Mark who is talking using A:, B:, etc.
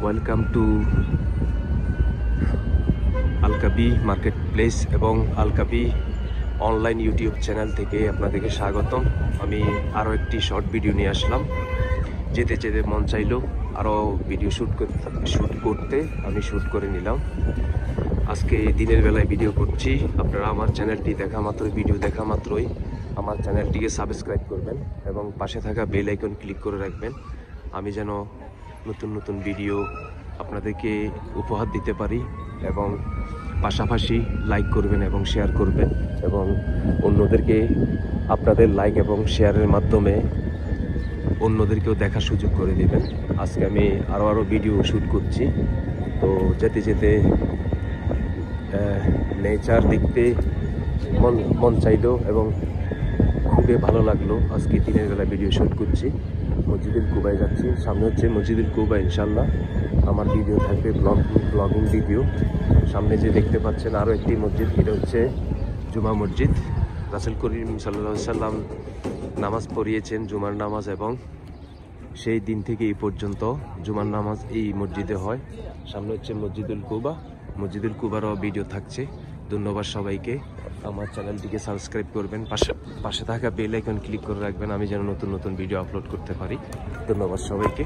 A: Welcome to আলকাবি market place এবং আলকাবি online YouTube channel থেকে আপনাদেরকে স্বাগতম। আমি আরও একটি শর্ট ভিডিও নিয়ে আসলাম। যেতে যেতে মন চাইলো আরও ভিডিও শ্যুট করতে আমি শ্যুট করে নিলাম। আজকে দিনের বেলায় ভিডিও করছি। আপনারা আমার চ্যানেলটি দেখা মাত্রই, ভিডিও দেখা মাত্রই আমার চ্যানেলটিকে সাবস্ক্রাইব করবেন এবং পাশে থাকা বেল আইকন ক্লিক করে রাখবেন, আমি যেন নতুন নতুন ভিডিও আপনাদেরকে উপহার দিতে পারি। এবং পাশাপাশি লাইক করবেন এবং শেয়ার করবেন এবং অন্যদেরকে আপনাদের লাইক এবং শেয়ারের মাধ্যমে অন্যদেরকেও দেখার সুযোগ করে দেবেন। আজকে আমি আরও ভিডিও শ্যুট করছি। তো যেতে যেতে নেচার দেখতে মন চাইলো এবং খুবই ভালো লাগলো। আজকে দিনের বেলা ভিডিও শ্যুট করছি। মসজিদুল কুবায় যাচ্ছি, সামনে হচ্ছে মসজিদুল কুবা। ইনশাল্লাহ আমার ভিডিও থাকবে, ব্লগিং ভিডিও। সামনে যে দেখতে পাচ্ছেন আরও একটি মসজিদ, এটা হচ্ছে জুমা মসজিদ। রাসূল করিম সাল্লাল্লাহু আলাইহি সাল্লাম নামাজ পড়িয়েছেন, জুমার নামাজ, এবং সেই দিন থেকে এই পর্যন্ত জুমার নামাজ এই মসজিদে হয়। সামনে হচ্ছে মসজিদুল কুবা। মসজিদুল কুবারও ভিডিও থাকছে। ধন্যবাদ সবাইকে। আমার চ্যানেলটিকে সাবস্ক্রাইব করবেন, পাশে থাকা বেল আইকন ক্লিক করে রাখবেন, আমি যেন নতুন নতুন ভিডিও আপলোড করতে পারি। ধন্যবাদ সবাইকে।